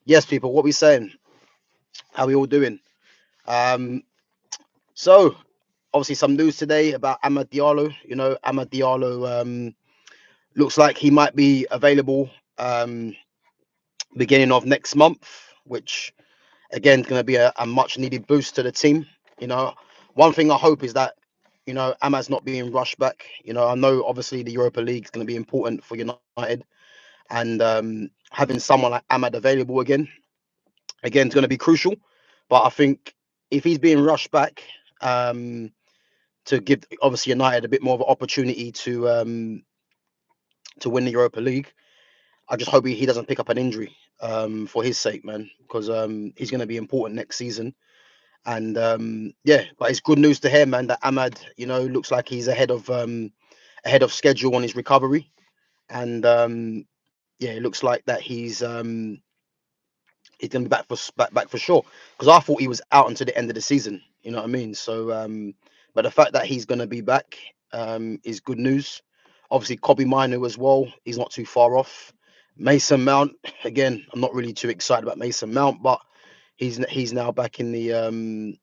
Yes, people, what we saying? How we all doing? Um, so obviously some news today about Amad Diallo. Amad Diallo looks like he might be available um, beginning of next month, which again is going to be a much needed boost to the team. You know, one thing I hope is that Amad's not being rushed back. I know obviously the Europa League is going to be important for United, and having someone like Amad available again is going to be crucial. But I think if he's being rushed back, um, to give obviously United a bit more of an opportunity to win the Europa League, I just hope he doesn't pick up an injury for his sake, man, because he's going to be important next season. And yeah, but it's good news to hear, man, that Ahmad, looks like he's ahead of schedule on his recovery, and yeah, it looks like that he's gonna be back for sure. Because I thought he was out until the end of the season. You know what I mean? So, but the fact that he's gonna be back is good news. Obviously, Kobe Minu as well. He's not too far off. Mason Mount again. I'm not really too excited about Mason Mount, but he's now back in the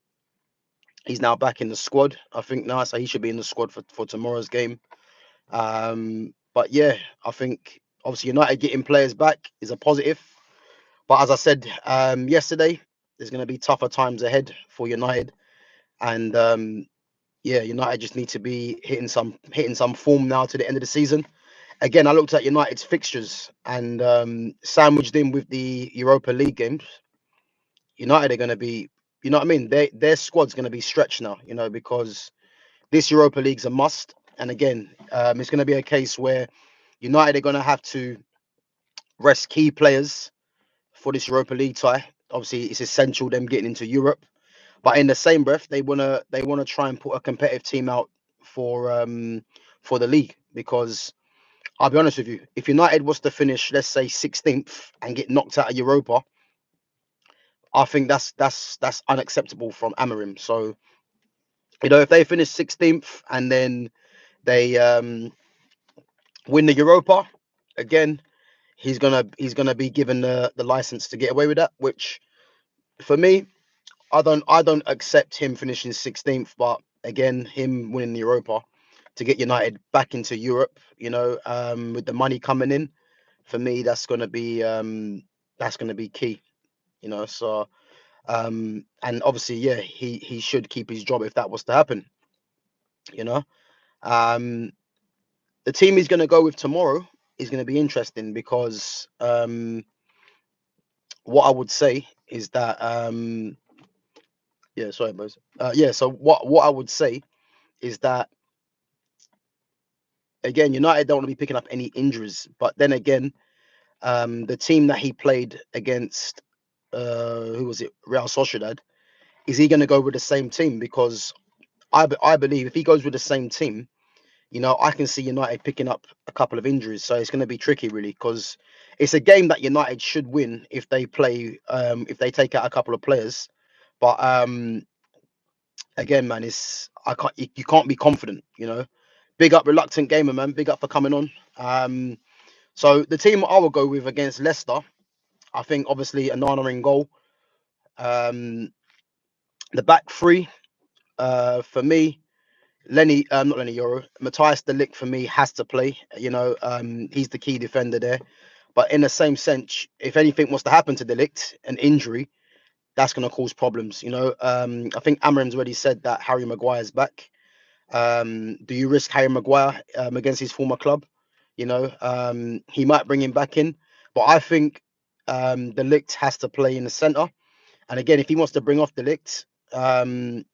squad. I think now, so he should be in the squad for tomorrow's game. But yeah, I think obviously United getting players back is a positive. But as I said yesterday, there's going to be tougher times ahead for United, and yeah, United just need to be hitting some form now to the end of the season. Again, I looked at United's fixtures and sandwiched in with the Europa League games. United are going to be, you know what I mean? Their squad's going to be stretched now, because this Europa League's a must. And again, it's going to be a case where United are going to have to rest key players for this Europa League tie. Obviously, it's essential them getting into Europe. But in the same breath, they wanna try and put a competitive team out for the league, because I'll be honest with you, if United was to finish, let's say 16th and get knocked out of Europa, I think that's unacceptable from Amorim. So if they finish 16th and then they win the Europa, again, he's gonna be given the license to get away with that. Which for me, I don't accept him finishing 16th, but again, him winning the Europa to get United back into Europe, with the money coming in, for me that's gonna be key, So and obviously, yeah, he should keep his job if that was to happen, you know. Um, the team he's gonna go with tomorrow is gonna be interesting because what I would say is that yeah, sorry, boys. Yeah, so what I would say is that again, United don't want to be picking up any injuries. But then again, the team that he played against, who was it, Real Sociedad, is he going to go with the same team? Because I believe if he goes with the same team, I can see United picking up a couple of injuries. So it's going to be tricky, really, because it's a game that United should win if they play, if they take out a couple of players. But again, man, you can't be confident, Big up reluctant gamer, man. Big up for coming on. So the team I will go with against Leicester, I think obviously Anana in goal. Um, the back three, for me, not Lenny Euro, Matthias De Ligt for me has to play. He's the key defender there. But in the same sense, if anything was to happen to De Ligt, an injury, that's going to cause problems. I think Amorim's already said that Harry Maguire's back. Do you risk Harry Maguire against his former club? He might bring him back in, but I think De Ligt has to play in the centre. And again, if he wants to bring off De Ligt, um,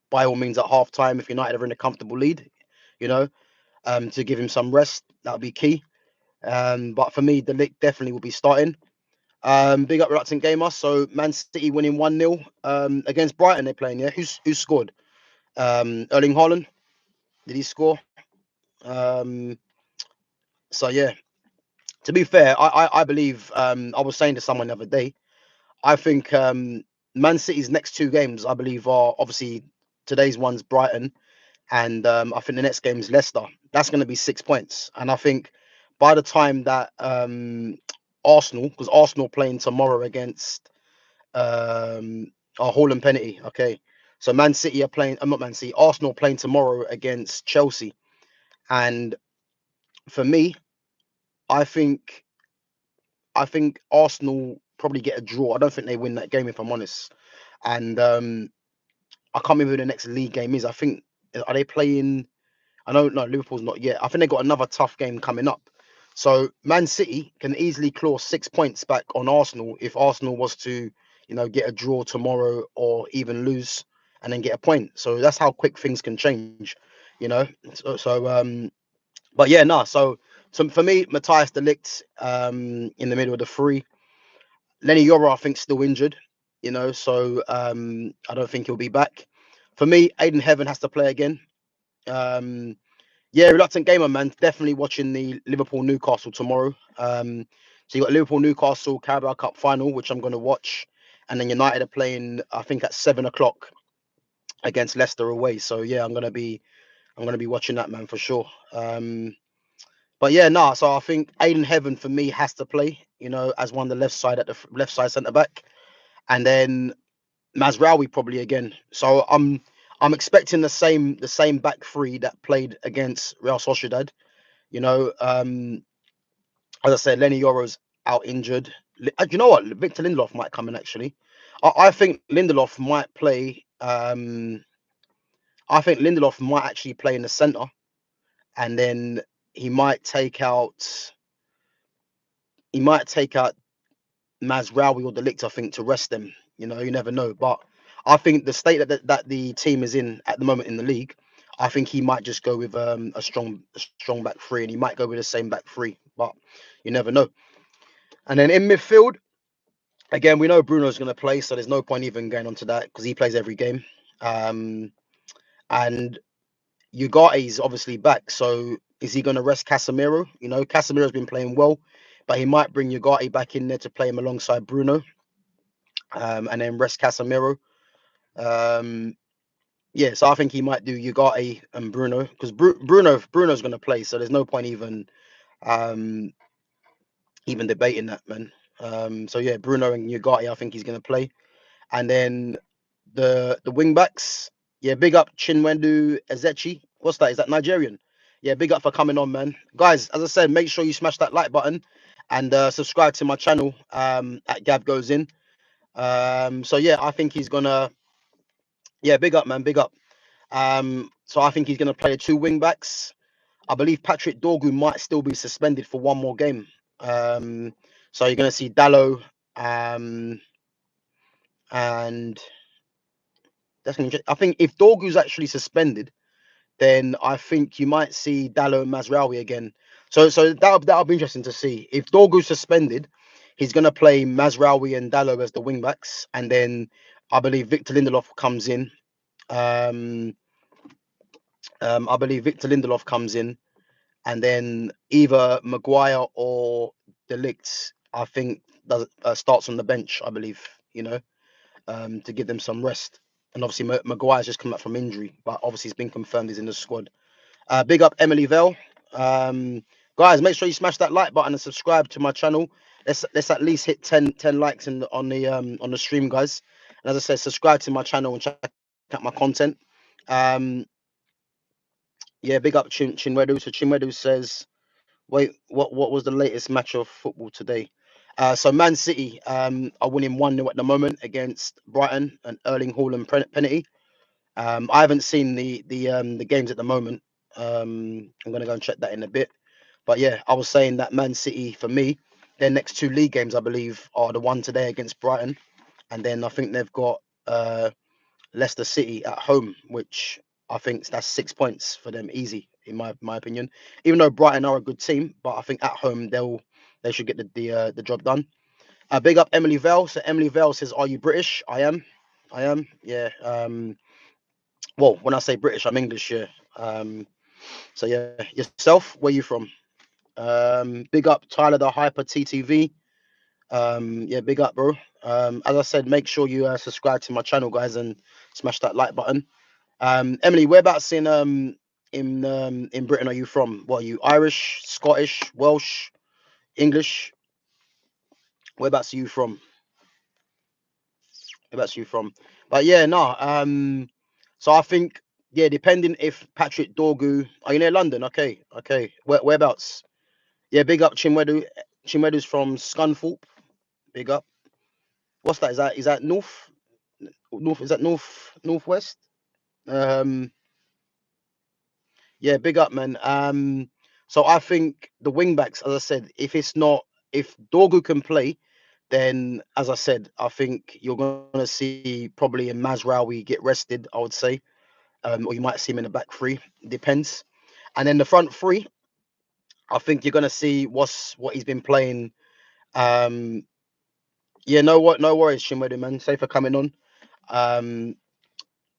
by all means at half time, if United are in a comfortable lead, you know, to give him some rest, that would be key. But for me, De Ligt definitely will be starting. Big up reluctant gamer. So Man City winning 1-0 against Brighton. They're playing. Yeah, who scored? Erling Haaland. Did he score? Um, so yeah. To be fair, I believe I was saying to someone the other day, I think Man City's next two games, I believe, are obviously today's one's Brighton, and I think the next game is Leicester. That's going to be 6 points, and I think by the time that Arsenal, because Arsenal playing tomorrow against Hall and Penalty. Okay, so Man City are playing. I'm not Man City. Arsenal playing tomorrow against Chelsea, and for me, I think I think Arsenal probably get a draw. I don't think they win that game if I'm honest. And I can't remember who the next league game is. I think are they playing? I know no Liverpool's not yet. I think they got another tough game coming up. So Man City can easily claw 6 points back on Arsenal if Arsenal was to, get a draw tomorrow or even lose and then get a point. So that's how quick things can change, you know. But yeah, nah. So for me, Matthias de Ligt in the middle of the three. Lenny Yoro, I think, still injured, so I don't think he'll be back. For me, Aiden Heaven has to play again. Um, yeah, reluctant gamer, man. Definitely watching the Liverpool Newcastle tomorrow. So you got Liverpool Newcastle Carabao Cup final, which I'm going to watch, and then United are playing, I think, at 7 o'clock against Leicester away. So yeah, I'm gonna be watching that, man, for sure. But yeah, nah. So I think Aiden Heaven for me has to play, as one of the left side at the left side centre back, and then Mazraoui probably again. So I'm expecting the same back three that played against Real Sociedad. You know, as I said, Lenny Yoro's out injured. You know what? Victor Lindelof might come in actually. I think Lindelof might play. I think Lindelof might actually play in the centre, and then he might take out. He might take out Mazraoui or De Ligt, I think, to rest them. You never know. But I think the state that the team is in at the moment in the league, I think he might just go with a strong back three, and he might go with the same back three. But you never know. And then in midfield, again, we know Bruno's going to play, so there's no point even going on to that because he plays every game. Um, and Ugate's obviously back, so is he going to rest Casemiro? Casemiro's been playing well, but he might bring Ugarte back in there to play him alongside Bruno, and then rest Casemiro. Um, yeah, so I think he might do Ugarte and Bruno because Bruno's going to play, so there's no point um, even debating that, man. So yeah, Bruno and Ugarte, I think he's going to play, and then the wing backs. Yeah, big up Chinwendu Ezechi. What's that? Is that Nigerian? Yeah, big up for coming on, man. Guys, as I said, make sure you smash that like button and subscribe to my channel at Gav Goes In. So yeah, I think he's gonna. Yeah, big up, man, big up. So I think he's gonna play the two wing backs. I believe Patrick Dorgu might still be suspended for one more game. So you're gonna see Diallo, and that's gonna. I think if Dorgu's actually suspended, then I think you might see Diallo and Mazraoui again. So that'll be interesting to see. If Dorgu's suspended, he's gonna play Mazraoui and Diallo as the wing backs, and then I believe Victor Lindelof comes in. Um, I believe Victor Lindelof comes in, and then either Maguire or De Ligt, I think, starts on the bench. I believe, to give them some rest. And obviously, Maguire's just come back from injury, but obviously, he's been confirmed he's in the squad. Big up Emily Vell. Guys, make sure you smash that like button and subscribe to my channel. Let's at least hit 10 likes on the stream, guys. And as I said, subscribe to my channel and check out my content. Yeah, big up Chinwedu. So Chinwedu says, wait, what was the latest match of football today? So Man City are winning 1-0 at the moment against Brighton and Erling Haaland penalty. I haven't seen the games at the moment. I'm gonna go and check that in a bit. But yeah, I was saying that Man City for me, their next two league games I believe are the one today against Brighton, and then I think they've got Leicester City at home, which I think that's 6 points for them easy in my opinion. Even though Brighton are a good team, but I think at home they should get the job done. Big up Emily Vell. So Emily Vell says, "Are you British?" I am. I am. Yeah. Well, when I say British, I'm English. Yeah. So yeah, yourself, where you from? Big up Tyler the Hyper TTV. Yeah, big up, bro. As I said, make sure you subscribe to my channel, guys, and smash that like button. Emily, whereabouts in Britain are you from? What are you? Irish, Scottish, Welsh, English? Whereabouts are you from? Whereabouts are you from? But yeah, no. So I think yeah, depending if Patrick Dorgu, are you near London? Okay, okay. Whereabouts? Yeah, big up Chimwedu. Chimwedu's from Scunthorpe. Big up. What's that? Is that north? North? Is that northwest? Um, yeah, big up, man. So I think the wing backs, as I said, if Dorgu can play, then as I said, I think you're gonna see probably a Mazraoui get rested. I would say, or you might see him in the back three. Depends. And then the front three, I think you're gonna see what he's been playing. Um, yeah, no worries, Shinwedu, man. Safe for coming on. Um,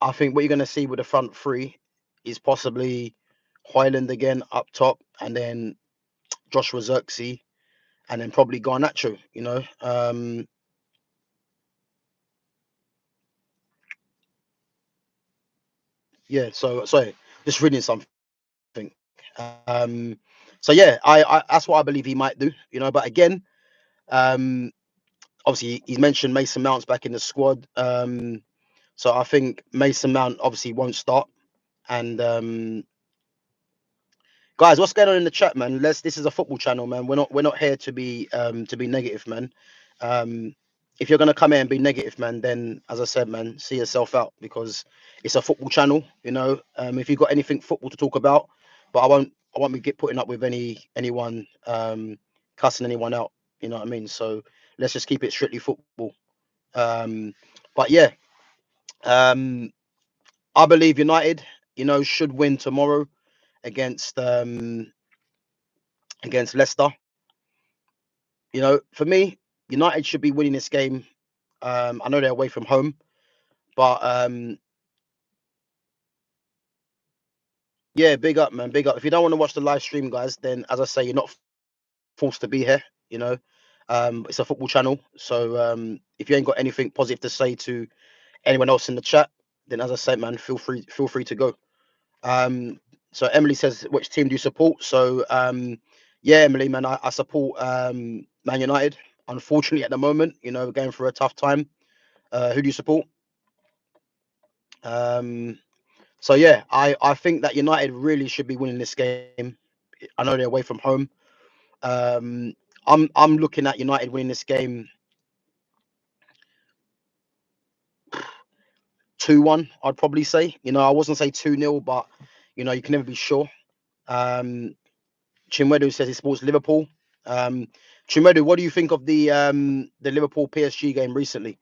I think what you're gonna see with the front three is possibly Hoyland again up top, and then Joshua Zirkzee, and then probably Garnacho. Yeah. So sorry, just reading something. Um, so yeah, I that's what I believe he might do. But again, um, obviously he's mentioned Mason Mount's back in the squad. So I think Mason Mount obviously won't start. And guys, what's going on in the chat, man? This is a football channel, man. We're not here to be negative, man. Um, if you're gonna come here and be negative, man, then as I said, man, see yourself out because it's a football channel. If you've got anything football to talk about, but I won't be putting up with anyone cussing anyone out. You know what I mean? So let's just keep it strictly football. Um, but yeah, um, I believe United, should win tomorrow against Leicester. For me, United should be winning this game. I know they're away from home, but yeah, big up, man, big up. If you don't want to watch the live stream, guys, then as I say, you're not forced to be here. It's a football channel, so if you ain't got anything positive to say to anyone else in the chat, then as I say, man, feel free to go. So Emily says, which team do you support? So yeah, Emily, man, I support Man United. Unfortunately, at the moment, we're going through a tough time. Who do you support? Um, so yeah, I think that United really should be winning this game. I know they're away from home. Um, I'm looking at United winning this game 2-1. I'd probably say. I wasn't say 2-0, but you can never be sure. Um, Chinwedu says he supports Liverpool. Chinwedu, what do you think of the Liverpool PSG game recently?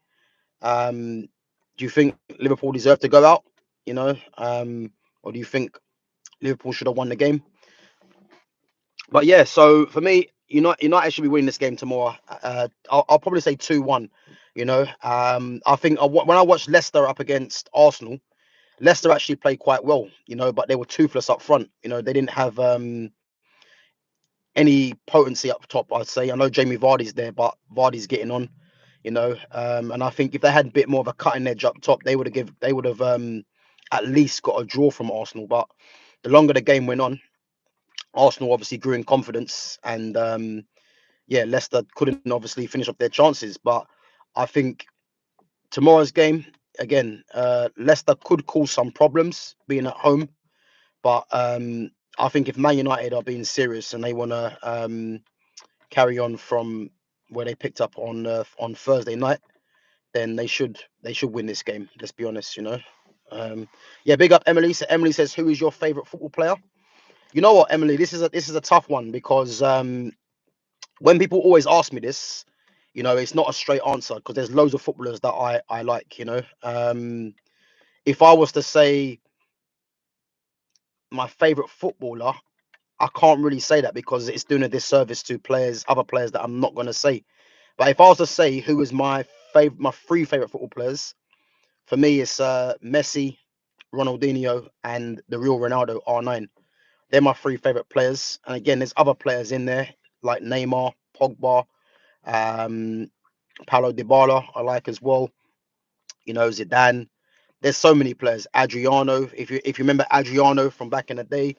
Do you think Liverpool deserve to go out? Or do you think Liverpool should have won the game? But yeah, so for me, United should be winning this game tomorrow. I'll probably say 2-1. I think when I watched Leicester up against Arsenal, Leicester actually played quite well. But they were toothless up front. They didn't have any potency up top. I'd say. I know Jamie Vardy's there, but Vardy's getting on. And I think if they had a bit more of a cutting edge up top, they would have at least got a draw from Arsenal. But the longer the game went on, Arsenal obviously grew in confidence, and yeah, Leicester couldn't obviously finish off their chances. But I think tomorrow's game again, Leicester could cause some problems being at home. But I think if Man United are being serious and they want to carry on from where they picked up on Thursday night, then they should win this game. Let's be honest. Yeah, big up Emily. So Emily says, "Who is your favorite football player?" You know what, Emily? This is a tough one because when people always ask me this, it's not a straight answer because there's loads of footballers that I like. If I was to say my favorite footballer, I can't really say that because it's doing a disservice to other players that I'm not going to say. But if I was to say who is my three favorite football players, for me it's Messi, Ronaldinho, and the real Ronaldo R9. They're my three favorite players. And again, there's other players in there like Neymar, Pogba, um, Paulo Dybala. I like as well. Zidane. There's so many players. Adriano, if you remember Adriano from back in the day,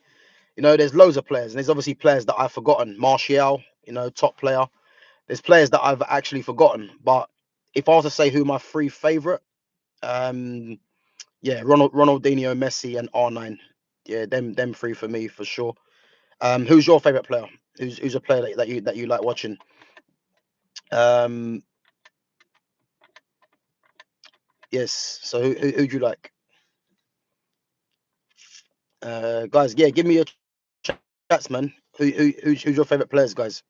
there's loads of players. And there's obviously players that I've forgotten. Martial, top player. There's players that I've actually forgotten. But if I was to say who my three favorite, um, yeah, Ronaldinho, Messi, and R9. Yeah, them three for me for sure. Who's your favorite player? Who's a player that you like watching? Um, yes. So who do you like? Guys, yeah, give me your chats, man. Who's your favorite players, guys?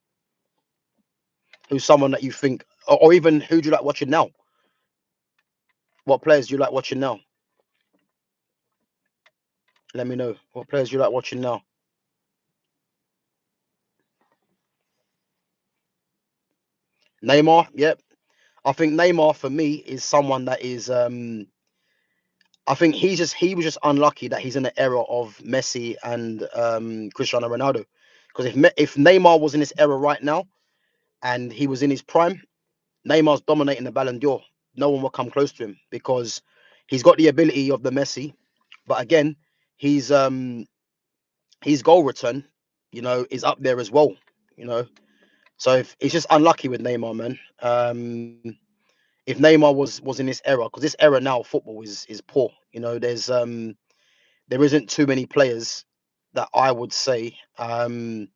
Who's someone that you think, or even who do you like watching now? What players do you like watching now? Let me know. What players do you like watching now? Neymar, yep. I think Neymar for me is someone that is I think he was just unlucky that he's in the era of Messi and Cristiano Ronaldo. Because if Neymar was in this era right now and he was in his prime, Neymar's dominating the Ballon d'Or. No one will come close to him because he's got the ability of the Messi, but again, he's his goal return, is up there as well. You know, so if it's just unlucky with Neymar, man. If Neymar was in this era, because this era now football is poor. There isn't too many players that I would say that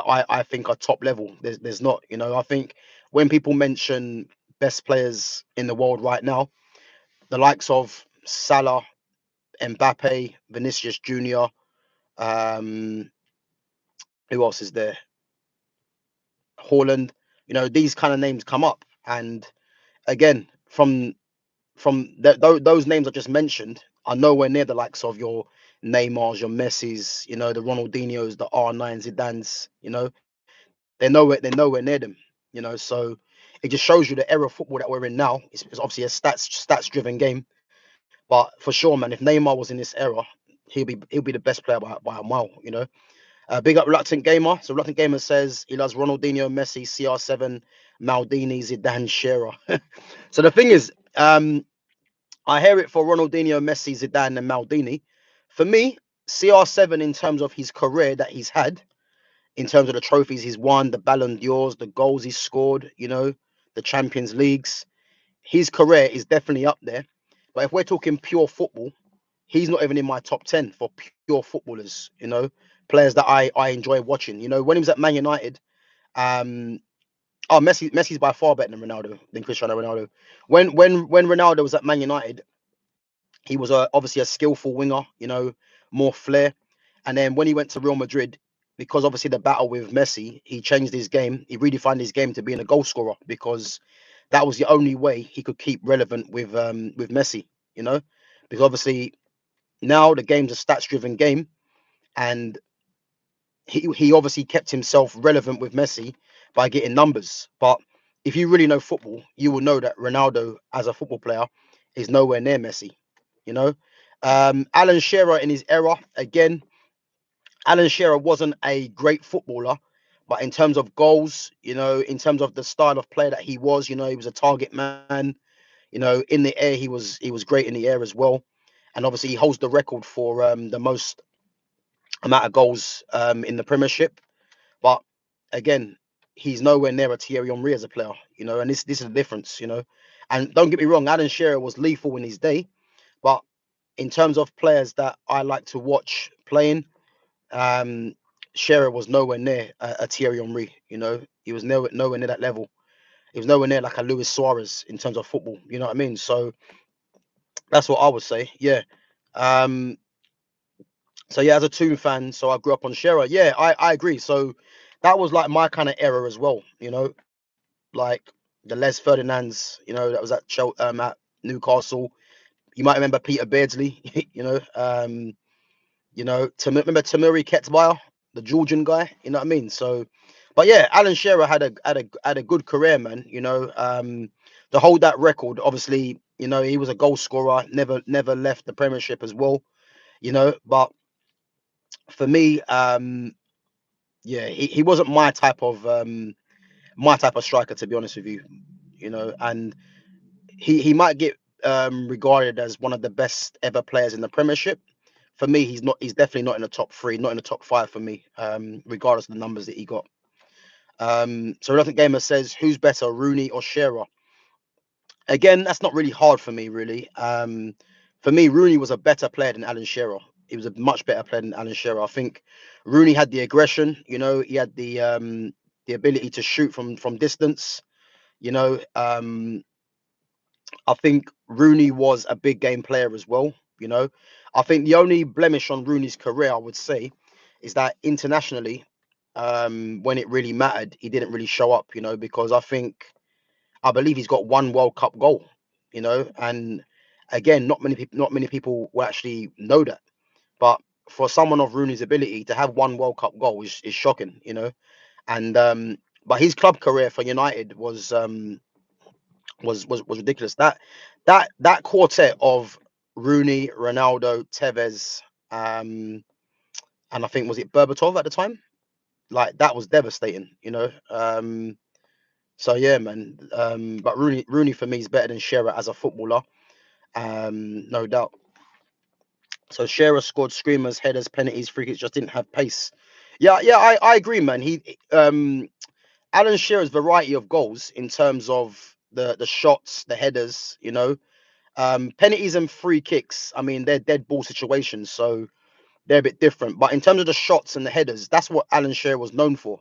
I think are top level. There's not. I think when people mention best players in the world right now, the likes of Salah, Mbappe, Vinicius Junior, um, who else is there? Haaland. These kind of names come up, and again, those names I just mentioned are nowhere near the likes of your Neymars, your Messis, the Ronaldinhos, the R9 Zidanes. They're nowhere near them. So it just shows you the era of football that we're in now. It's obviously a stats driven game, but for sure, man, if Neymar was in this era, he'll be the best player by a mile. Big up Reluctant Gamer. So Reluctant Gamer says he loves Ronaldinho, Messi, CR7, Maldini, Zidane, Shearer. So the thing is, I hear it for Ronaldinho, Messi, Zidane, and Maldini. For me, CR7 in terms of his career that he's had, in terms of the trophies he's won, the Ballon d'Ors, the goals he's scored, the Champions Leagues, his career is definitely up there. But if we're talking pure football, he's not even in my top 10 for pure footballers, players that I enjoy watching. When he was at Man United, um, Messi's by far better than Cristiano Ronaldo. When Ronaldo was at Man United, he was obviously a skillful winger, more flair. And then when he went to Real Madrid, because obviously the battle with Messi, he changed his game. He redefined his game to being a goal scorer because that was the only way he could keep relevant with Messi, you know, because obviously now the game's a stats driven game, and he obviously kept himself relevant with Messi by getting numbers. But if you really know football, you will know that Ronaldo as a football player is nowhere near Messi. You know, Alan Shearer in his era again. Alan Shearer wasn't a great footballer, but in terms of goals, in terms of the style of player that he was a target man. In the air, he was great in the air as well, and obviously he holds the record for the most amount of goals in the Premiership. But again, he's nowhere near a Thierry Henry as a player, and this is the difference, And don't get me wrong, Alan Shearer was lethal in his day, but in terms of players that I like to watch playing, um, Shearer was nowhere near a Thierry Henry. He was nowhere near that level. He was nowhere near like a Luis Suarez in terms of football. You know what I mean? So that's what I would say. Yeah. Um, so yeah, as a Toon fan, so I grew up on Shearer. Yeah, I agree. So that was like my kind of era as well. Like the Les Ferdinands. That was at Newcastle. You might remember Peter Beardsley. Remember Tamuri Ketbire, the Georgian guy. You know what I mean? So, but yeah, Alan Shearer had a good career, man. To hold that record, obviously, he was a goal scorer. Never left the Premiership as well. But for me, yeah, he wasn't my type of striker, to be honest with you. And he might get regarded as one of the best ever players in the Premiership. For me, he's not. He's definitely not in the top three, not in the top five for me, regardless of the numbers that he got. So Reluctant Gamer says, who's better, Rooney or Shearer? Again, that's not really hard for me, really. For me, Rooney was a better player than Alan Shearer. He was a much better player than Alan Shearer. I think Rooney had the aggression. He had the ability to shoot from distance. You know, I think Rooney was a big game player as well. You know, I think the only blemish on Rooney's career, I would say, is that internationally, when it really mattered, he didn't really show up. Because I believe he's got one World Cup goal. And again, not many people will actually know that. But for someone of Rooney's ability to have one World Cup goal is shocking. And but his club career for United was ridiculous. That quartet of Rooney, Ronaldo, Tevez, and I think was it Berbatov at the time. Like that was devastating. So yeah, man. But Rooney for me is better than Shearer as a footballer, no doubt. So Shearer scored screamers, headers, penalties, free kicks, just didn't have pace. Yeah, yeah, I agree, man. Alan Shearer's variety of goals in terms of the shots, the headers, penalties and free kicks. I mean, they're dead ball situations, so they're a bit different. But in terms of the shots and the headers, that's what Alan Shearer was known for.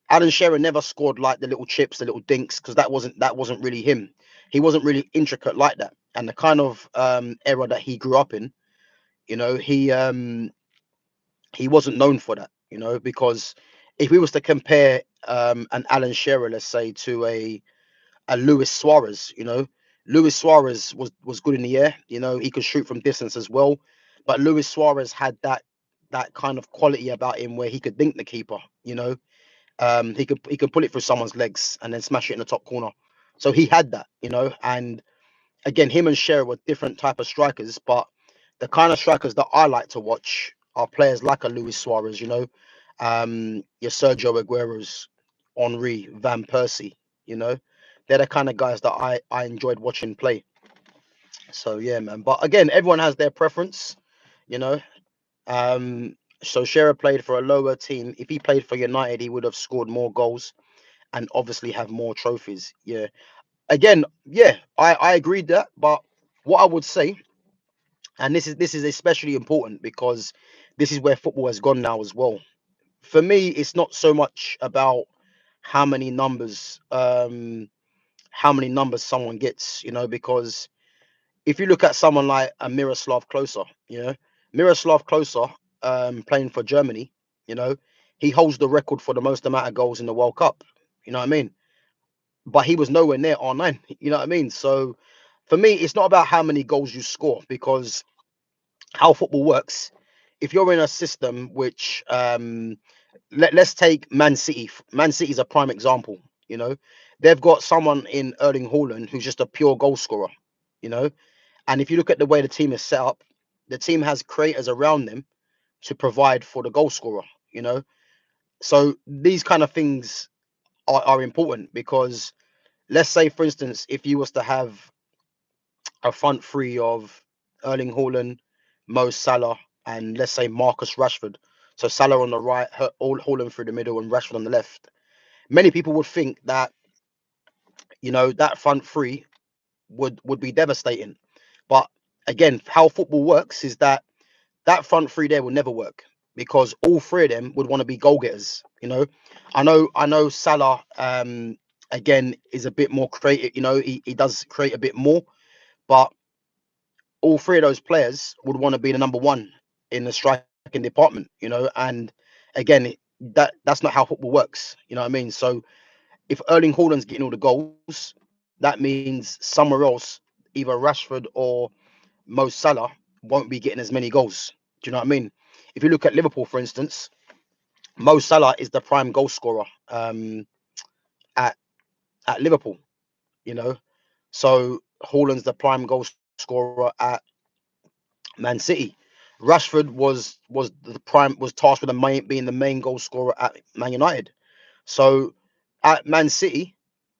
Alan Shearer never scored like the little chips, the little dinks, because that wasn't really him. He wasn't really intricate like that. And the kind of era that he grew up in, you know, he wasn't known for that. Because if we was to compare an Alan Shearer, let's say, to a Luis Suarez. Luis Suarez was good in the air. He could shoot from distance as well, but Luis Suarez had that kind of quality about him where he could dink the keeper. He could pull it through someone's legs and then smash it in the top corner. So he had that. And again, him and Shearer were different type of strikers, but the kind of strikers that I like to watch are players like a Luis Suarez. Your Sergio Aguero's, Henri, Van Persie. You know, they're the kind of guys that I enjoyed watching play. So yeah, man. But again, everyone has their preference. You know, so Shearer played for a lower team. If he played for United, he would have scored more goals and obviously have more trophies. Yeah. Again, yeah, I agreed that. But what I would say, and this is especially important because this is where football has gone now as well. For me, it's not so much about how many numbers how many numbers someone gets, because if you look at someone like a Miroslav Klose, Miroslav Klose, playing for Germany, you know, he holds the record for the most amount of goals in the World Cup. You know what I mean? But he was nowhere near R9. You know what I mean? So for me, it's not about how many goals you score because how football works. If you're in a system which let's take Man City. Man City is a prime example. You know, they've got someone in Erling Haaland who's just a pure goal scorer. You know, and if you look at the way the team is set up, the team has creators around them to provide for the goal scorer. You know, so these kind of things are important because let's say, for instance, if you was to have a front three of Erling Haaland, Mo Salah, and let's say Marcus Rashford. So Salah on the right, Haaland through the middle, and Rashford on the left. Many people would think that that front three would be devastating, but again, how football works is that front three there will never work because all three of them would want to be goal getters. I know Salah again is a bit more creative. He does create a bit more, but all three of those players would want to be the number one in the striking department. And again, that's not how football works. You know what I mean? So if Erling Haaland's getting all the goals, that means somewhere else, either Rashford or Mo Salah won't be getting as many goals. Do you know what I mean? If you look at Liverpool, for instance, Mo Salah is the prime goal scorer at Liverpool. You know, so Haaland's the prime goal scorer at Man City. Rashford was tasked with being the main goal scorer at Man United. So at Man City,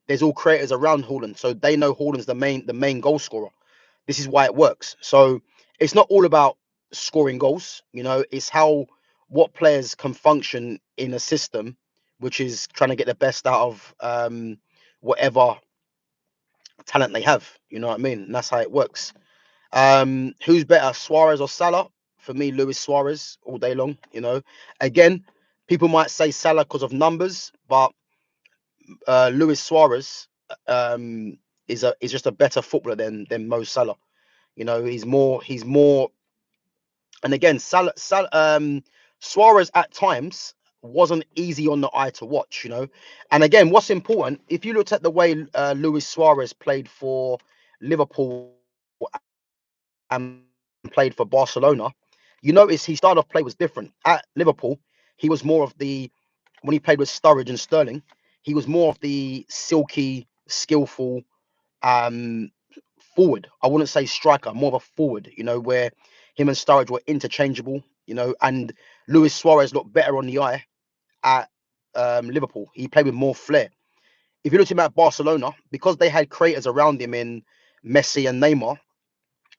there's all creators around Haaland, so they know Haaland's the main goal scorer. This is why it works. So it's not all about scoring goals. It's how what players can function in a system which is trying to get the best out of whatever talent they have. You know what I mean? And that's how it works. Who's better, Suarez or Salah? For me, Luis Suarez all day long. You know, again, people might say Salah because of numbers, but Luis Suarez is just a better footballer than Mo Salah. You know, he's more. And again, Suarez at times wasn't easy on the eye to watch. You know, and again, what's important if you looked at the way Luis Suarez played for Liverpool and played for Barcelona, you notice his style of play was different. At Liverpool, he was more of the when he played with Sturridge and Sterling, he was more of the silky, skillful um, forward. I wouldn't say striker, more of a forward. You know, where him and Sturridge were interchangeable. You know, and Luis Suarez looked better on the eye at Liverpool. He played with more flair. If you look at him at Barcelona, because they had creators around him in Messi and Neymar,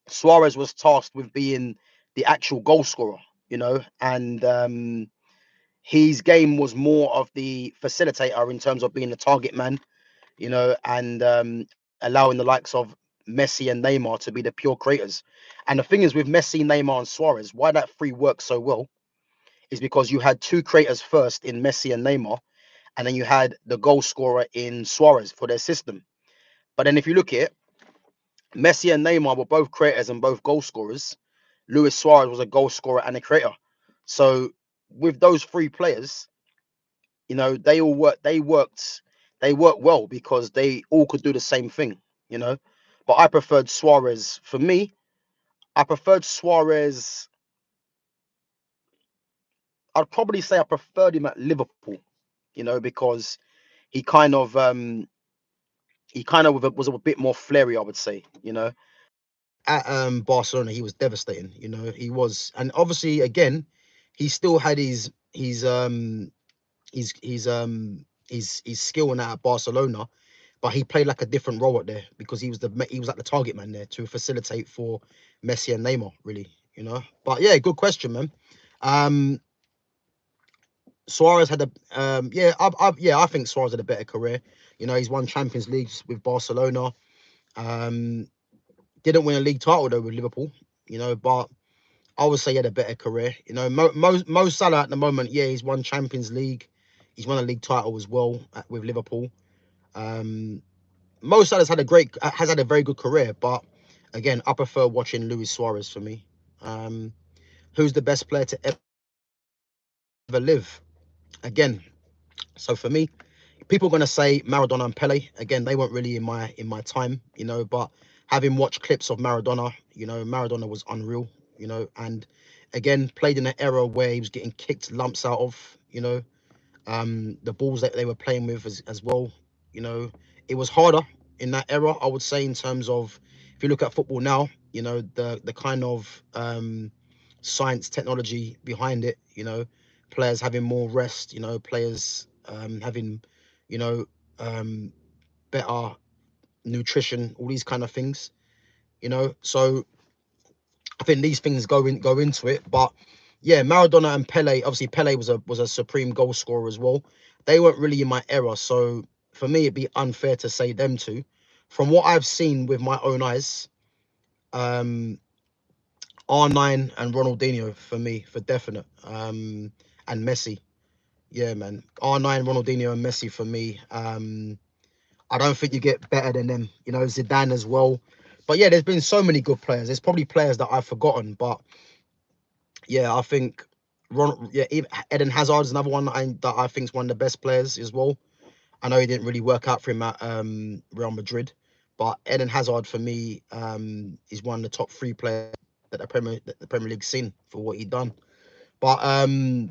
Suarez was tasked with being the actual goal scorer, you know, and his game was more of the facilitator in terms of being the target man, you know, and allowing the likes of Messi and Neymar to be the pure creators. And the thing is with Messi, Neymar, and Suarez, why that three works so well is because you had two creators first in Messi and Neymar, and then you had the goal scorer in Suarez for their system. But then if you look at it, Messi and Neymar were both creators and both goal scorers. Luis Suarez was a goal scorer and a creator. So with those three players, you know, they all worked. They worked well because they all could do the same thing. You know, but I preferred Suarez. For me, I preferred Suarez. I'd probably say I preferred him at Liverpool. You know, because he kind of was a bit more flary, I would say. You know, at Barcelona, he was devastating. You know, he was, and obviously, again, he still had his skill in that at Barcelona, but he played like a different role out there because he was like the target man there to facilitate for Messi and Neymar, really. You know, but yeah, good question, man. Um, Suarez had a I think Suarez had a better career. You know, he's won Champions Leagues with Barcelona. Um, didn't win a league title though with Liverpool. You know, but I would say he had a better career. You know, Mo Salah at the moment, yeah, he's won Champions League. He's won a league title as well with Liverpool. Um, Mo Salah's has had a very good career, but again, I prefer watching Luis Suarez for me. Um, who's the best player to ever live? Again, so for me, people are gonna say Maradona and Pele. Again, they weren't really in my time, you know. But having watched clips of Maradona, you know, Maradona was unreal, you know, and again played in an era where he was getting kicked lumps out of, you know, the balls that they were playing with as well. You know, it was harder in that era, I would say, in terms of if you look at football now, you know, the kind of science technology behind it, you know, players having more rest, you know, players having, you know, um, better nutrition, all these kind of things, you know. So I think these things go into it, but yeah, Maradona and Pele. Obviously, Pele was a supreme goal scorer as well. They weren't really in my era, so for me, it'd be unfair to say them two. From what I've seen with my own eyes, um, R9 and Ronaldinho for me, for definite. And Messi, yeah, man. R9, Ronaldinho, and Messi for me. I don't think you get better than them. You know, Zidane as well. But yeah, there's been so many good players. There's probably players that I've forgotten, but yeah, I think even Eden Hazard's another one that I think is one of the best players as well. I know he didn't really work out for him at Real Madrid, but Eden Hazard for me is one of the top three players that the Premier League's seen for what he done. But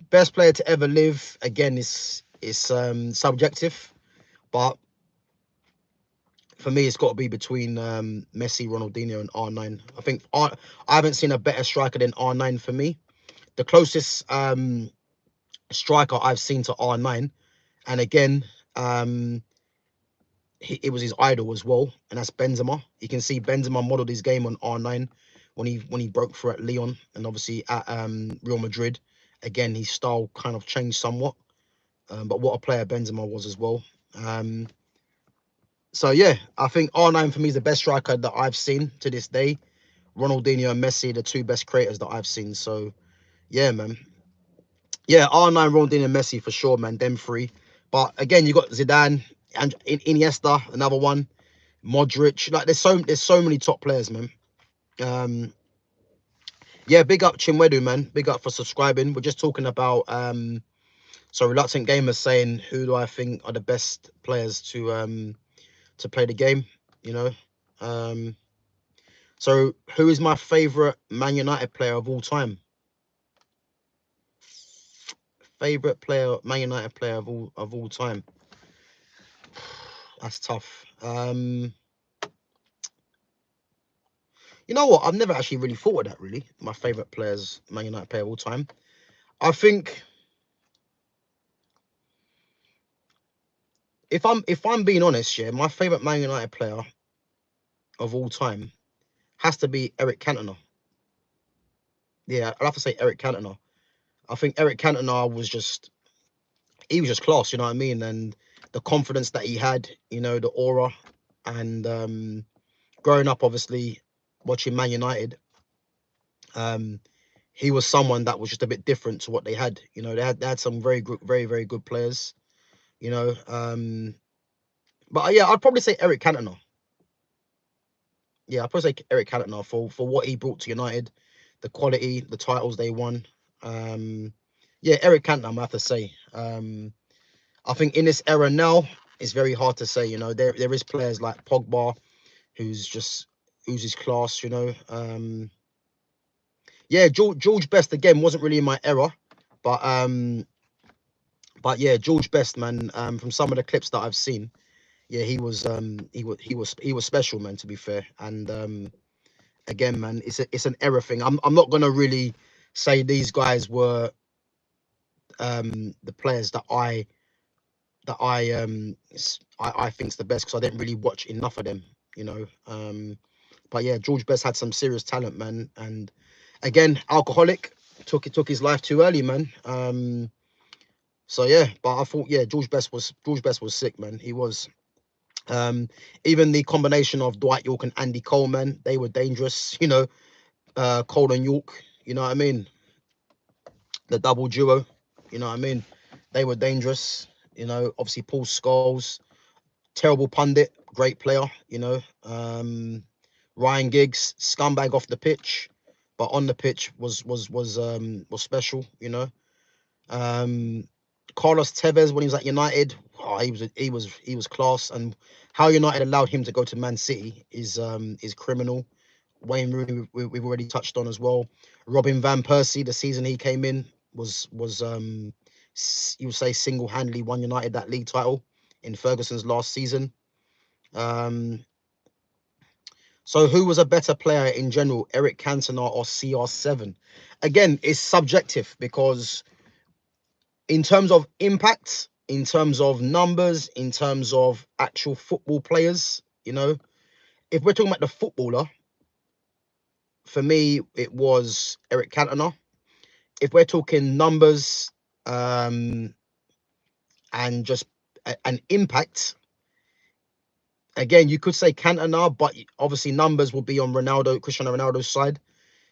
best player to ever live, again, is subjective, but for me it's got to be between Messi, Ronaldinho, and R9. I haven't seen a better striker than R9 for me. The closest striker I've seen to R9, and again, it was his idol as well, and that's Benzema. You can see Benzema modeled his game on R9 when he broke through at Lyon, and obviously at Real Madrid. Again, his style kind of changed somewhat. But what a player Benzema was as well. So yeah, I think R9 for me is the best striker that I've seen to this day. Ronaldinho and Messi, the two best creators that I've seen. So yeah, man. Yeah, R9, Ronaldinho, and Messi for sure, man. Them three. But again, you got Zidane and Iniesta, another one. Modric. Like there's so many top players, man. Yeah, big up Chinwedu, man. Big up for subscribing. We're just talking about so Reluctant Gamers saying who do I think are the best players to play the game, you know. So who is my favorite Man United player of all time? Favorite player, Man United player of all time. That's tough. You know what? I've never actually really thought of that. Really, my favorite players, Man United player of all time. I think if I'm being honest, yeah, my favorite Man United player of all time has to be Eric Cantona. Yeah, I'll have to say Eric Cantona. I think Eric Cantona was just he was just class, you know what I mean? And the confidence that he had, you know, the aura, and growing up, obviously watching Man United, um, he was someone that was just a bit different to what they had. You know, they had some very good, very good players. You know, but yeah, I'd probably say Eric Cantona. Yeah, I'd probably say Eric Cantona for what he brought to United, the quality, the titles they won. Yeah, Eric Cantona, I have to say. I think in this era now, it's very hard to say. You know, there is players like Pogba, who's just who's his class. You know, yeah, George Best again wasn't really in my era, but yeah, George Best, man. From some of the clips that I've seen, yeah, he was special, man. To be fair, and again, man, it's an era thing. I'm not gonna really say these guys were the players that I think's the best because I didn't really watch enough of them, you know. But yeah, George Best had some serious talent, man. And again, alcoholic, took his life too early, man. So yeah, but I thought yeah, George Best was sick, man. He was. Even the combination of Dwight York and Andy Cole, man, they were dangerous, you know. Cole and York, you know what I mean? The double duo, you know what I mean? They were dangerous, you know. Obviously, Paul Scholes, terrible pundit, great player, you know. Ryan Giggs, scumbag off the pitch, but on the pitch was special, you know. Carlos Tevez when he was at United, oh, he was class, and how United allowed him to go to Man City is criminal. Wayne Rooney we've already touched on as well. Robin van Persie, the season he came in was you would say single-handedly won United that league title in Ferguson's last season. So who was a better player in general, Eric Cantona or CR7? Again, it's subjective because in terms of impact, in terms of numbers, in terms of actual football players, you know, if we're talking about the footballer, for me, it was Eric Cantona. If we're talking numbers and just an impact, again, you could say Cantona, but obviously numbers will be on Cristiano Ronaldo's side.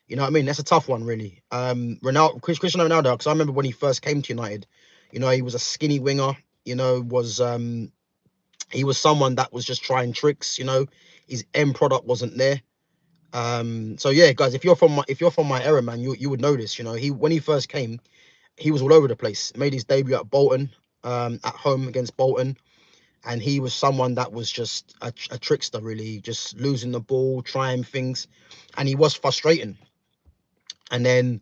You know what I mean? That's a tough one, really. Cristiano Ronaldo, because I remember when he first came to United, you know, he was a skinny winger, you know, he was someone that was just trying tricks, you know, his end product wasn't there. So yeah, guys, if you're from my era, man, you would know this, you know, when he first came, he was all over the place. Made his debut at Bolton, at home against Bolton. And he was someone that was just a trickster, really, just losing the ball, trying things. And he was frustrating. And then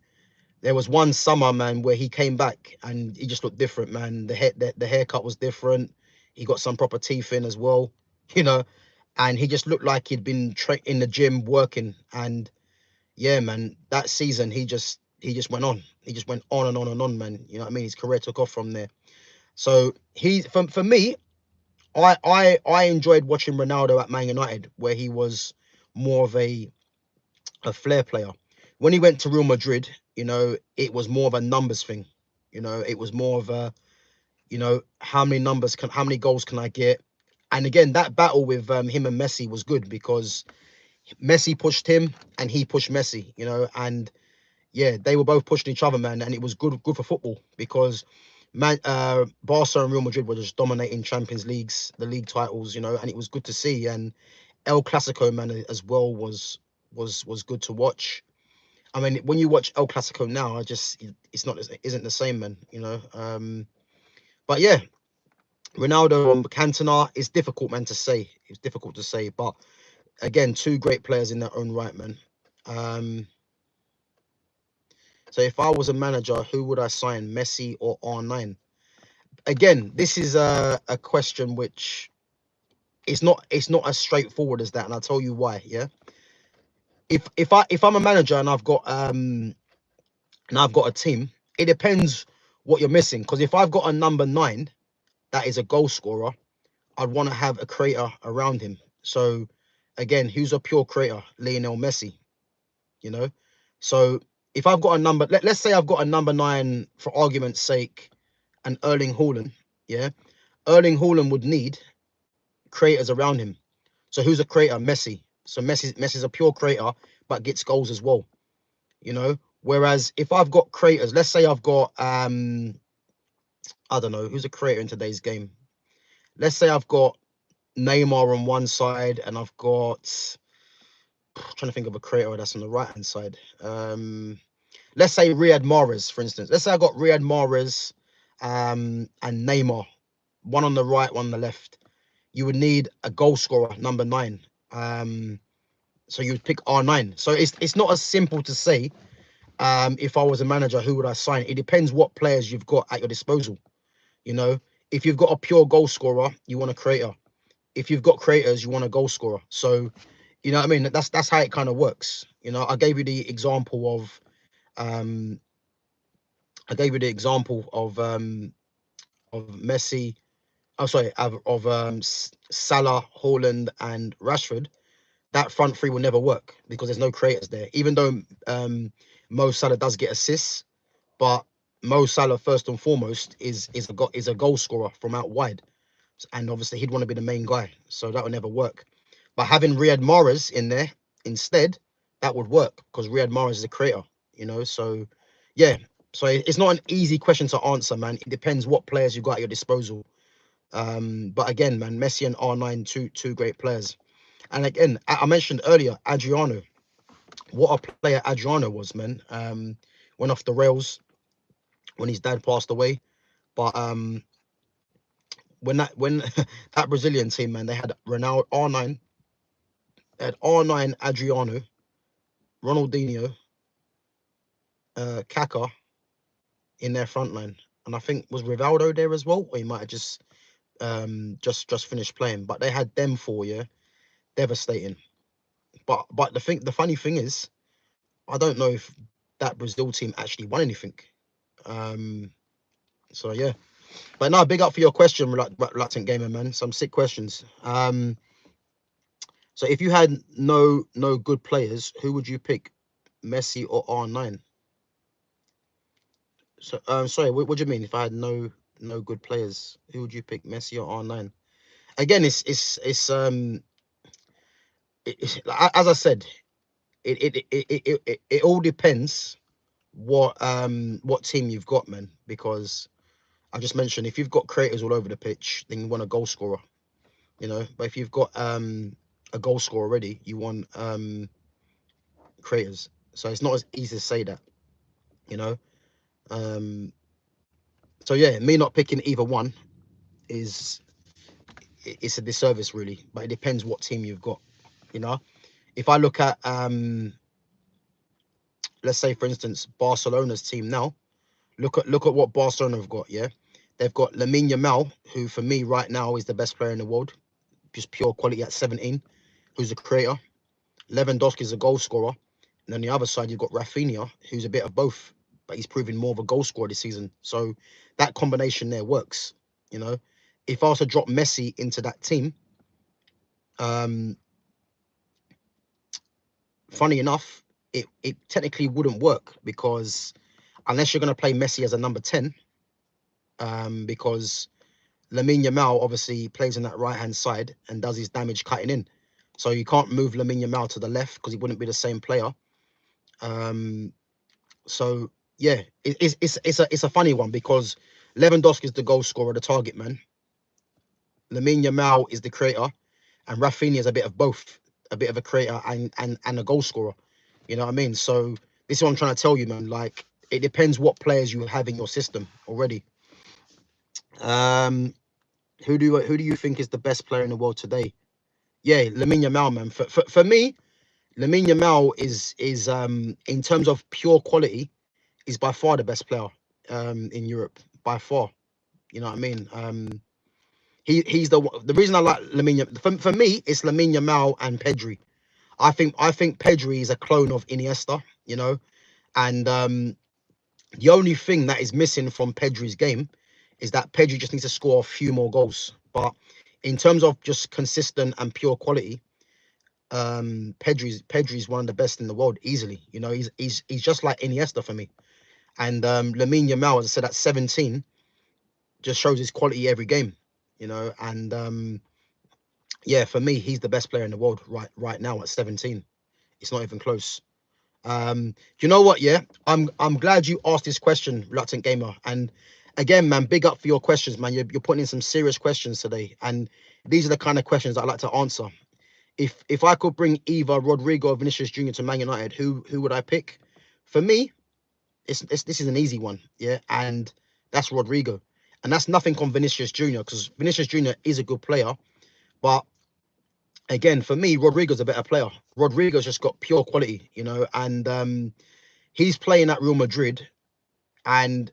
there was one summer, man, where he came back and he just looked different, man. The haircut was different. He got some proper teeth in as well, you know. And he just looked like he'd been in the gym working. And yeah, man, that season he just went on. He just went on and on and on, man. You know what I mean? His career took off from there. So for me, I enjoyed watching Ronaldo at Man United, where he was more of a flair player. When he went to Real Madrid, you know, it was more of a numbers thing. You know, it was more of a, You know, how many goals can I get? And again, that battle with him and Messi was good because Messi pushed him and he pushed Messi. You know, and yeah, they were both pushing each other, man, and it was good for football because man, Barca and Real Madrid were just dominating Champions Leagues, the league titles, you know, and it was good to see. And El Clasico, man, as well was good to watch. I mean, when you watch El Clasico now, it isn't the same, man, you know. But yeah, Ronaldo and Cantona, it's difficult, man, to say. It's difficult to say, but again, two great players in their own right, man. So if I was a manager, who would I sign, Messi or R9? Again, this is a question which it's not as straightforward as that, and I'll tell you why. Yeah, if I'm a manager and I've got a team, it depends what you're missing. Because if I've got a number 9 that is a goal scorer, I'd want to have a creator around him. So again, who's a pure creator? Lionel Messi. You know, so if I've got a number, let's say I've got a number 9 for argument's sake, and Erling Haaland. Yeah, Erling Haaland would need creators around him. So who's a creator? Messi. So Messi's a pure creator, but gets goals as well. You know. Whereas if I've got creators, let's say I've got I don't know who's a creator in today's game. Let's say I've got Neymar on one side, and I've got I'm trying to think of a creator that's on the right hand side. Let's say Riyad Mahrez, for instance. Let's say I got Riyad Mahrez and Neymar, one on the right, one on the left. You would need a goal scorer, number 9. So you would pick R9. So it's not as simple to say. If I was a manager, who would I sign? It depends what players you've got at your disposal. You know, if you've got a pure goal scorer, you want a creator. If you've got creators, you want a goal scorer. So, you know what I mean? That's how it kind of works. You know, I gave you the example of Messi. Oh, sorry, of Salah, Haaland, and Rashford. That front three will never work because there's no creators there. Even though Mo Salah does get assists, but Mo Salah first and foremost is a goal scorer from out wide, and obviously he'd want to be the main guy, so that would never work. But having Riyad Mahrez in there instead, that would work because Riyad Mahrez is a creator, you know. So yeah, so it's not an easy question to answer, man. It depends what players you got at your disposal. But again, man, Messi and R9, two great players. And again, I mentioned earlier Adriano. What a player Adriano was, man. Went off the rails when his dad passed away. But when that Brazilian team, man, they had Ronaldo R9, they had R9 Adriano, Ronaldinho, Kaká in their front line, and I think was Rivaldo there as well, or he might have just finished playing. But they had them 4, yeah, devastating. But the funny thing is, I don't know if that Brazil team actually won anything. So yeah. But no, big up for your question, reluctant gamer, man. Some sick questions. So if you had no good players, who would you pick, Messi or R9? So sorry, what do you mean? If I had no good players, who would you pick, Messi or R9? Again, as I said, it all depends what team you've got, man. Because I just mentioned, if you've got creators all over the pitch, then you want a goal scorer, you know. But if you've got a goal scorer already, you want creators. So it's not as easy to say that, you know. So yeah, me not picking either one is it's a disservice, really. But it depends what team you've got, you know. If I look at let's say for instance Barcelona's team now, look at what Barcelona have got. Yeah, they've got Lamine Yamal, who for me right now is the best player in the world, just pure quality at 17, who's a creator. Lewandowski is a goal scorer. And on the other side, you've got Rafinha, who's a bit of both, but he's proving more of a goal scorer this season. So that combination there works, you know. If I was to drop Messi into that team, funny enough, it technically wouldn't work because unless you're going to play Messi as a number 10, because Lamine Yamal obviously plays on that right-hand side and does his damage cutting in. So you can't move Lamine Yamal to the left because he wouldn't be the same player. So yeah, it's a funny one because Lewandowski is the goal scorer, the target man. Lamine Yamal is the creator, and Rafinha is a bit of both, a bit of a creator and a goal scorer. You know what I mean? So this is what I'm trying to tell you, man. Like it depends what players you have in your system already. Who do you think is the best player in the world today? Yeah, Lamine Yamal, man. For me, Lamine Yamal is in terms of pure quality, is by far the best player in Europe by far. You know what I mean? He's the reason I like Lamine. For me, it's Lamine Yamal and Pedri. I think Pedri is a clone of Iniesta. You know, and the only thing that is missing from Pedri's game is that Pedri just needs to score a few more goals. But in terms of just consistent and pure quality, Pedri's one of the best in the world easily. You know, he's just like Iniesta for me. And Lamine Yamal, as I said, at 17, just shows his quality every game. You know, and yeah, for me, he's the best player in the world right now at 17. It's not even close. Do you know what? Yeah, I'm glad you asked this question, Reluctant Gamer. And again, man, big up for your questions, man. You're putting in some serious questions today, and these are the kind of questions I like to answer. If I could bring either Rodrigo or Vinicius Jr. to Man United, who would I pick? For me, this is an easy one, yeah, and that's Rodrigo, and that's nothing on Vinicius Jr. because Vinicius Jr. is a good player, but again, for me, Rodrigo's a better player. Rodrigo's just got pure quality, you know, and he's playing at Real Madrid, and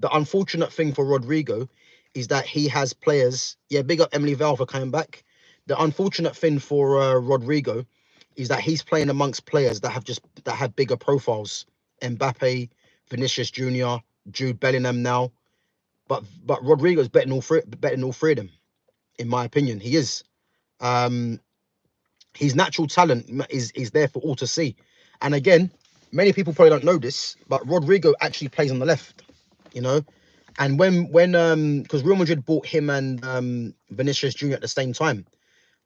the unfortunate thing for Rodrigo is that he has players. Yeah, big up Emily Val for coming back. The unfortunate thing for Rodrigo is that he's playing amongst players that have bigger profiles. Mbappe, Vinicius Jr., Jude Bellingham now. But Rodrigo's better than all three of them, in my opinion. He is. Um, his natural talent is there for all to see. And again, many people probably don't know this, but Rodrigo actually plays on the left. You know, and when because Real Madrid bought him and Vinicius Jr. at the same time,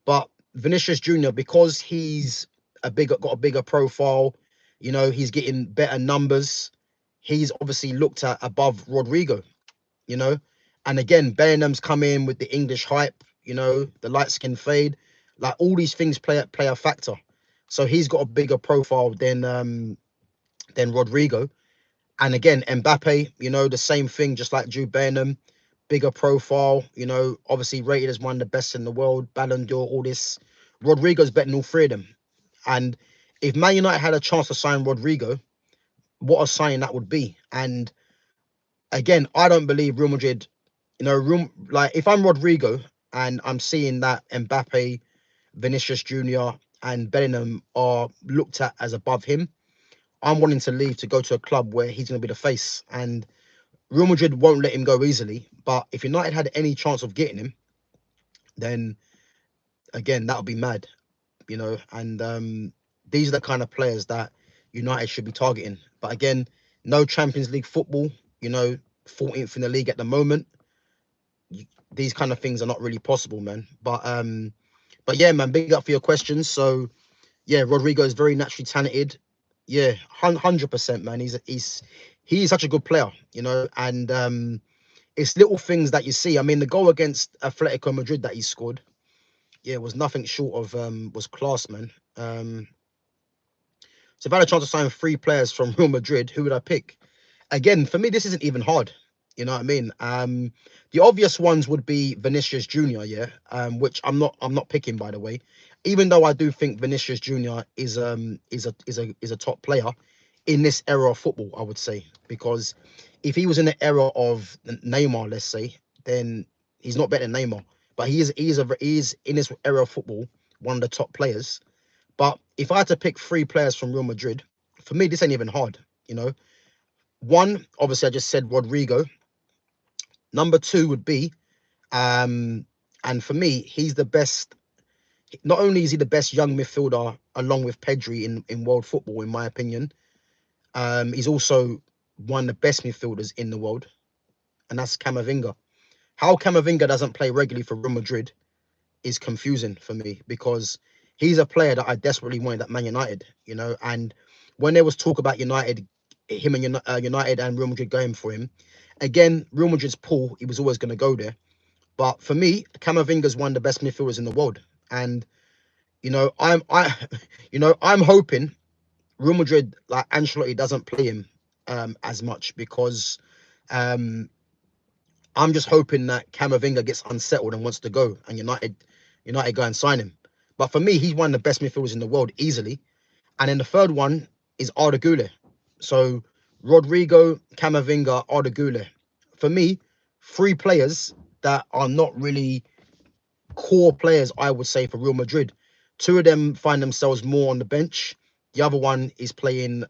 but Vinicius Jr. because he's got a bigger profile, you know, he's getting better numbers. He's obviously looked at above Rodrigo, you know, and again Bellingham's come in with the English hype, you know, the light skin fade, like all these things play a factor. So he's got a bigger profile than Rodrigo. And again, Mbappe, you know, the same thing, just like Jude Bellingham, bigger profile, you know, obviously rated as one of the best in the world, Ballon d'Or, all this. Rodrigo's better than all three of them. And if Man United had a chance to sign Rodrigo, what a signing that would be. And again, I don't believe Real Madrid, you know, like if I'm Rodrigo and I'm seeing that Mbappe, Vinicius Jr. and Bellingham are looked at as above him, I'm wanting to leave to go to a club where he's going to be the face. And Real Madrid won't let him go easily. But if United had any chance of getting him, then again, that would be mad, you know. And these are the kind of players that United should be targeting. But again, no Champions League football, you know, 14th in the league at the moment. These kind of things are not really possible, man. But yeah, man, big up for your questions. So yeah, Rodrigo is very naturally talented. Yeah, 100%, man. He's such a good player, you know, and it's little things that you see. I mean, the goal against Atletico Madrid that he scored, yeah, was nothing short of was class, man. So if I had a chance to sign 3 players from Real Madrid, who would I pick? Again, for me, this isn't even hard. You know what I mean? The obvious ones would be Vinicius Jr., yeah, which I'm not picking, by the way. Even though I do think Vinicius Jr. is a top player in this era of football, I would say, because if he was in the era of Neymar, let's say, then he's not better than Neymar. But he is in this era of football one of the top players. But if I had to pick 3 players from Real Madrid, for me, this ain't even hard. You know, one, obviously, I just said Rodrigo. Number 2 would be, and for me, he's the best. Not only is he the best young midfielder, along with Pedri in world football, in my opinion, he's also one of the best midfielders in the world. and that's Camavinga. How Camavinga doesn't play regularly for Real Madrid is confusing for me, because he's a player that I desperately wanted at Man United, you know. And when there was talk about United, him and United and Real Madrid going for him, again, Real Madrid's pool, he was always going to go there. But for me, Camavinga's one of the best midfielders in the world, and you know, I'm hoping Real Madrid, like Ancelotti, doesn't play him as much, because um, I'm just hoping that Camavinga gets unsettled and wants to go, and United go and sign him. But for me, he's one of the best midfielders in the world easily. And then the third one is Arda Güler. So Rodrigo, Camavinga, Arda Güler. For me, three players that are not really core players, I would say, for Real Madrid. Two of them find themselves more on the bench. The other one is playing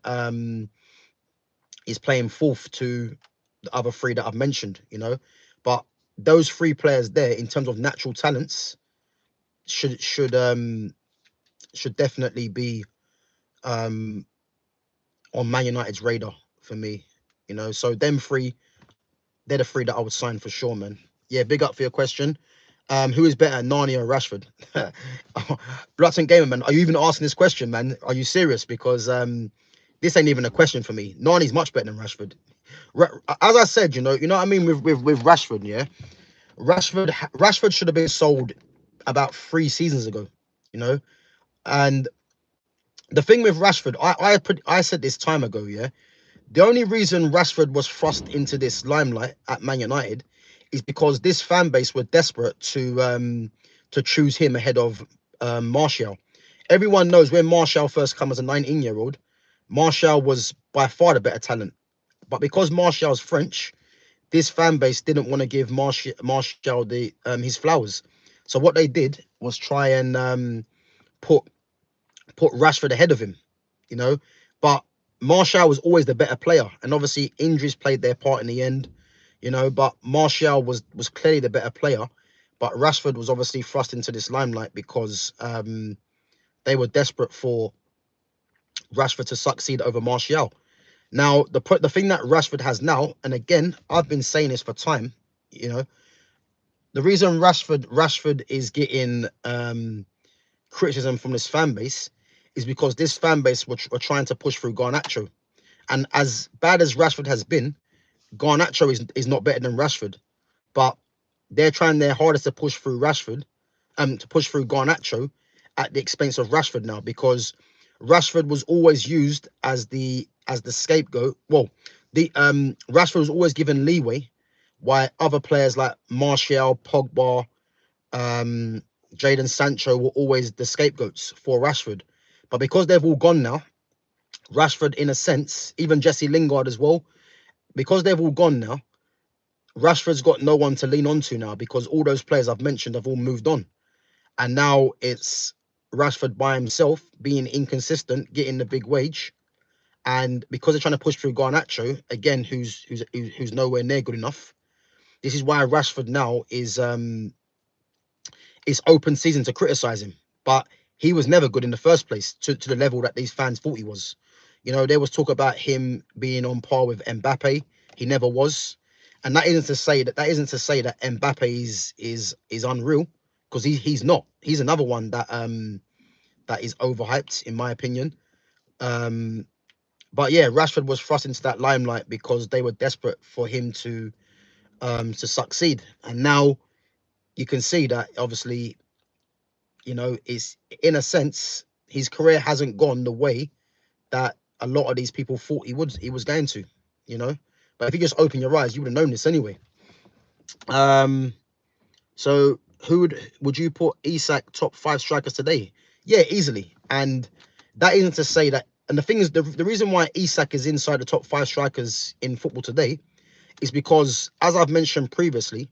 fourth to the other three that I've mentioned, you know. But those three players there, in terms of natural talents, should definitely be on Man United's radar for me, you know. So them three, they're the three that I would sign for sure, man. Yeah, big up for your question. Who is better, Nani or Rashford? Bloods and Gamer, man. Are you even asking this question, man? Are you serious? Because this ain't even a question for me. Nani's much better than Rashford. As I said, you know what I mean with Rashford, yeah. Rashford should have been sold about 3 seasons ago, you know. And the thing with Rashford, I said this time ago, yeah. The only reason Rashford was thrust into this limelight at Man United is because this fan base were desperate to choose him ahead of Martial. Everyone knows when Martial first came as a 19-year-old, Martial was by far the better talent. But because Martial's French, this fan base didn't want to give Martial the his flowers. So what they did was try and put Rashford ahead of him, you know. But Martial was always the better player, and obviously injuries played their part in the end, you know. But Martial was clearly the better player, but Rashford was obviously thrust into this limelight because they were desperate for Rashford to succeed over Martial. Now, the thing that Rashford has now, and again, I've been saying this for time, you know, the reason Rashford is getting criticism from this fan base is because this fan base were trying to push through Garnacho. And as bad as Rashford has been, Garnacho is not better than Rashford. But they're trying their hardest to push through Rashford, to push through Garnacho at the expense of Rashford now, because Rashford was always used as the scapegoat. Well, the Rashford was always given leeway, while other players like Martial, Pogba, Jadon Sancho were always the scapegoats for Rashford. But because they've all gone now, Rashford, in a sense, even Jesse Lingard as well, because they've all gone now, Rashford's got no one to lean on to now, because all those players I've mentioned have all moved on. And now it's Rashford by himself, being inconsistent, getting the big wage. And because they're trying to push through Garnacho, again, who's nowhere near good enough. This is why Rashford now is open season to criticize him. But he was never good in the first place to the level that these fans thought he was. You know, there was talk about him being on par with Mbappe. He never was. And that isn't to say that Mbappe is unreal, because he's not. He's another one that is overhyped, in my opinion. But yeah, Rashford was thrust into that limelight because they were desperate for him to succeed. And now you can see that, obviously, you know, is, in a sense, his career hasn't gone the way that a lot of these people thought he was going to, you know. But if you just open your eyes, you would have known this anyway. So who would you put Isak top 5 strikers today? Yeah, easily. And that isn't to say that. And the thing is, the reason why Isak is inside the top 5 strikers in football today is because, as I've mentioned previously,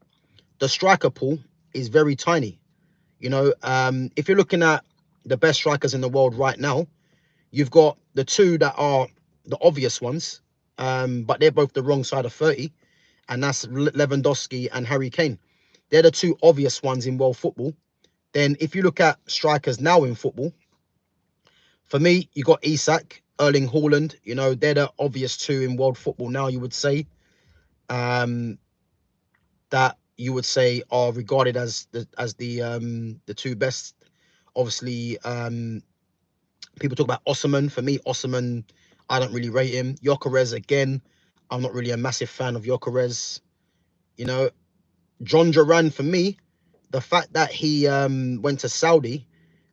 the striker pool is very tiny. You know, if you're looking at the best strikers in the world right now, you've got the two that are the obvious ones, but they're both the wrong side of 30, and that's Lewandowski and Harry Kane. They're the two obvious ones in world football. Then if you look at strikers now in football, for me, you got Isak, Erling Haaland. You know, they're the obvious two in world football now, you would say. that you would say are regarded as the two best. Obviously, people talk about Osman. For me, Osman, I don't really rate him. Gyökeres, again, I'm not really a massive fan of Gyökeres. You know, John Duran, for me, the fact that he went to Saudi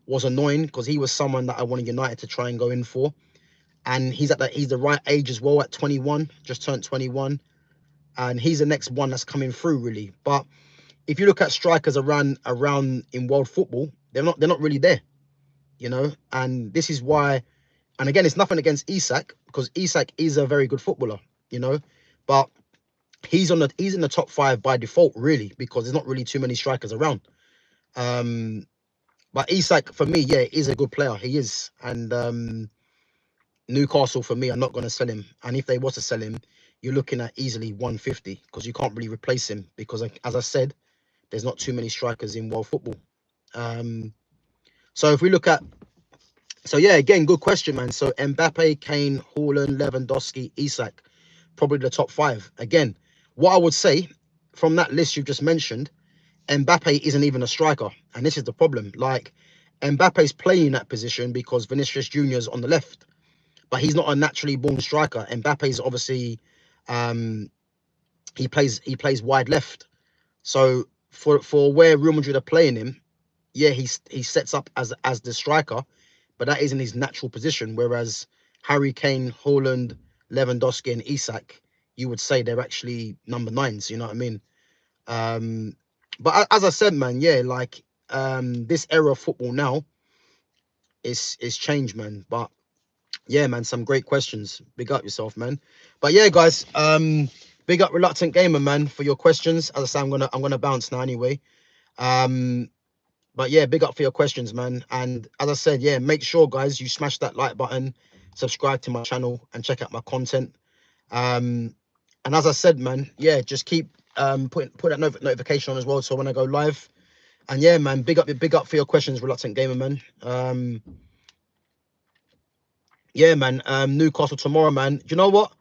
was annoying because he was someone that I wanted United to try and go in for. And he's the right age as well, at 21, just turned 21. And he's the next one that's coming through, really. But if you look at strikers around in world football, they're not really there, you know. And this is why, and again, it's nothing against Isak, because Isak is a very good footballer, you know, but he's in the top 5 by default, really, because there's not really too many strikers around. But Isak, for me, yeah, is a good player. He is. And Newcastle, for me, are not going to sell him. And if they was to sell him, you're looking at easily 150, because you can't really replace him, because, like, as I said, there's not too many strikers in world football. So if we look at, so yeah, again, good question, man. So Mbappe, Kane, Haaland, Lewandowski, Isak, probably the top 5. Again, what I would say from that list you've just mentioned, Mbappe isn't even a striker, and this is the problem. Like, Mbappe's playing that position because Vinicius Junior's on the left, but he's not a naturally born striker. Mbappe's obviously, he plays wide left. So for where Real Madrid are playing him, yeah, he sets up as the striker, but that isn't his natural position. Whereas Harry Kane, Haaland, Lewandowski, and Isak, you would say they're actually number 9s. You know what I mean? But as I said, man, yeah, like, this era of football now is changed, man. But yeah, man, some great questions. Big up yourself, man. But yeah, guys, big up Reluctant Gamer, man, for your questions. As I say, I'm gonna bounce now anyway. But yeah, big up for your questions, man. And as I said, yeah, make sure, guys, you smash that like button, subscribe to my channel, and check out my content. And as I said, man, yeah, just keep put that notification on as well, so when I go live. And yeah, man, big up for your questions, Reluctant Gamer, man. Yeah, man. Newcastle tomorrow, man. Do you know what?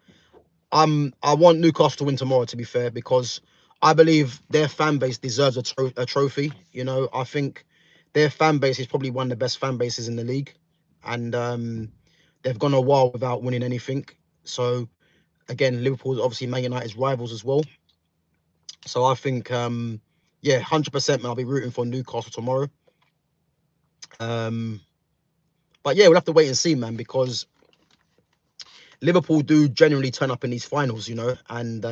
I want Newcastle to win tomorrow, to be fair, because I believe their fan base deserves a trophy. You know, I think their fan base is probably one of the best fan bases in the league, and they've gone a while without winning anything. So again, Liverpool's obviously Man United's rivals as well. So I think, yeah, 100%, man, I'll be rooting for Newcastle tomorrow. But yeah, we'll have to wait and see, man, because Liverpool do generally turn up in these finals, you know, and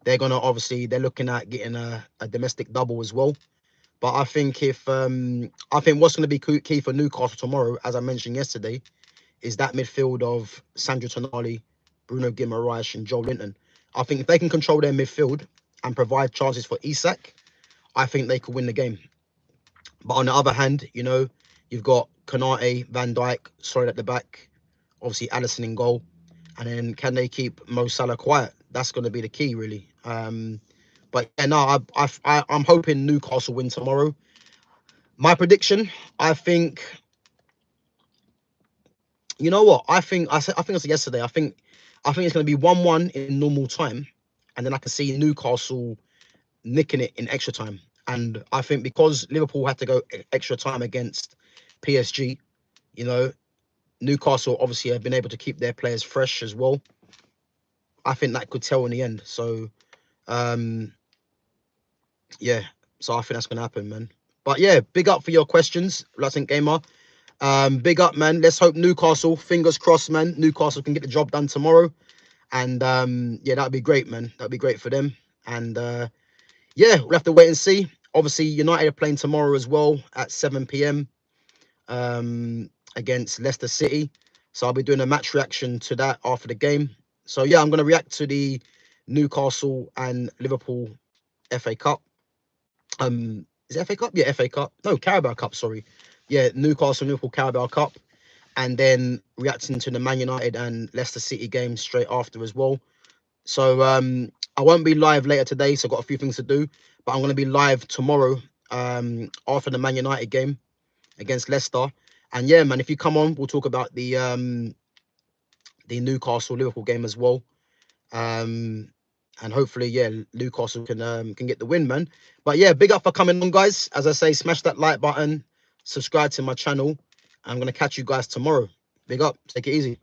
they're looking at getting a domestic double as well. But I think I think what's going to be key for Newcastle tomorrow, as I mentioned yesterday, is that midfield of Sandro Tonali, Bruno Guimaraes, and Joe Linton. I think if they can control their midfield and provide chances for Isak, I think they could win the game. But on the other hand, you know, you've got Konate, Van Dijk, solid at the back, obviously Alisson in goal, and then can they keep Mo Salah quiet? That's going to be the key, really. But yeah, no, I'm hoping Newcastle win tomorrow. My prediction, I think, you know what? I think I think it was yesterday. I think it's going to be 1-1 in normal time, and then I can see Newcastle nicking it in extra time. And I think because Liverpool had to go extra time against PSG, you know, Newcastle obviously have been able to keep their players fresh as well. I think that could tell in the end. So, yeah, so I think that's going to happen, man. But yeah, big up for your questions, Latin Gamer. Big up, man. Let's hope Newcastle, fingers crossed, man, Newcastle can get the job done tomorrow. And yeah, that'd be great, man. That'd be great for them. And yeah, we'll have to wait and see. Obviously, United are playing tomorrow as well at 7 p.m. Against Leicester City. So I'll be doing a match reaction to that after the game. So yeah, I'm going to react to the Newcastle and Liverpool FA Cup. Is it FA Cup? Yeah, FA Cup. No, Carabao Cup, sorry. Yeah, Newcastle Liverpool Carabao Cup. And then reacting to the Man United and Leicester City game straight after as well. So I won't be live later today, so I've got a few things to do. But I'm going to be live tomorrow after the Man United game against Leicester. And yeah, man, if you come on, we'll talk about the Newcastle Liverpool game as well. And and hopefully, yeah, Newcastle can get the win, man. But yeah, big up for coming on, guys. As I say, smash that like button, subscribe to my channel. I'm gonna catch you guys tomorrow. Big up, take it easy.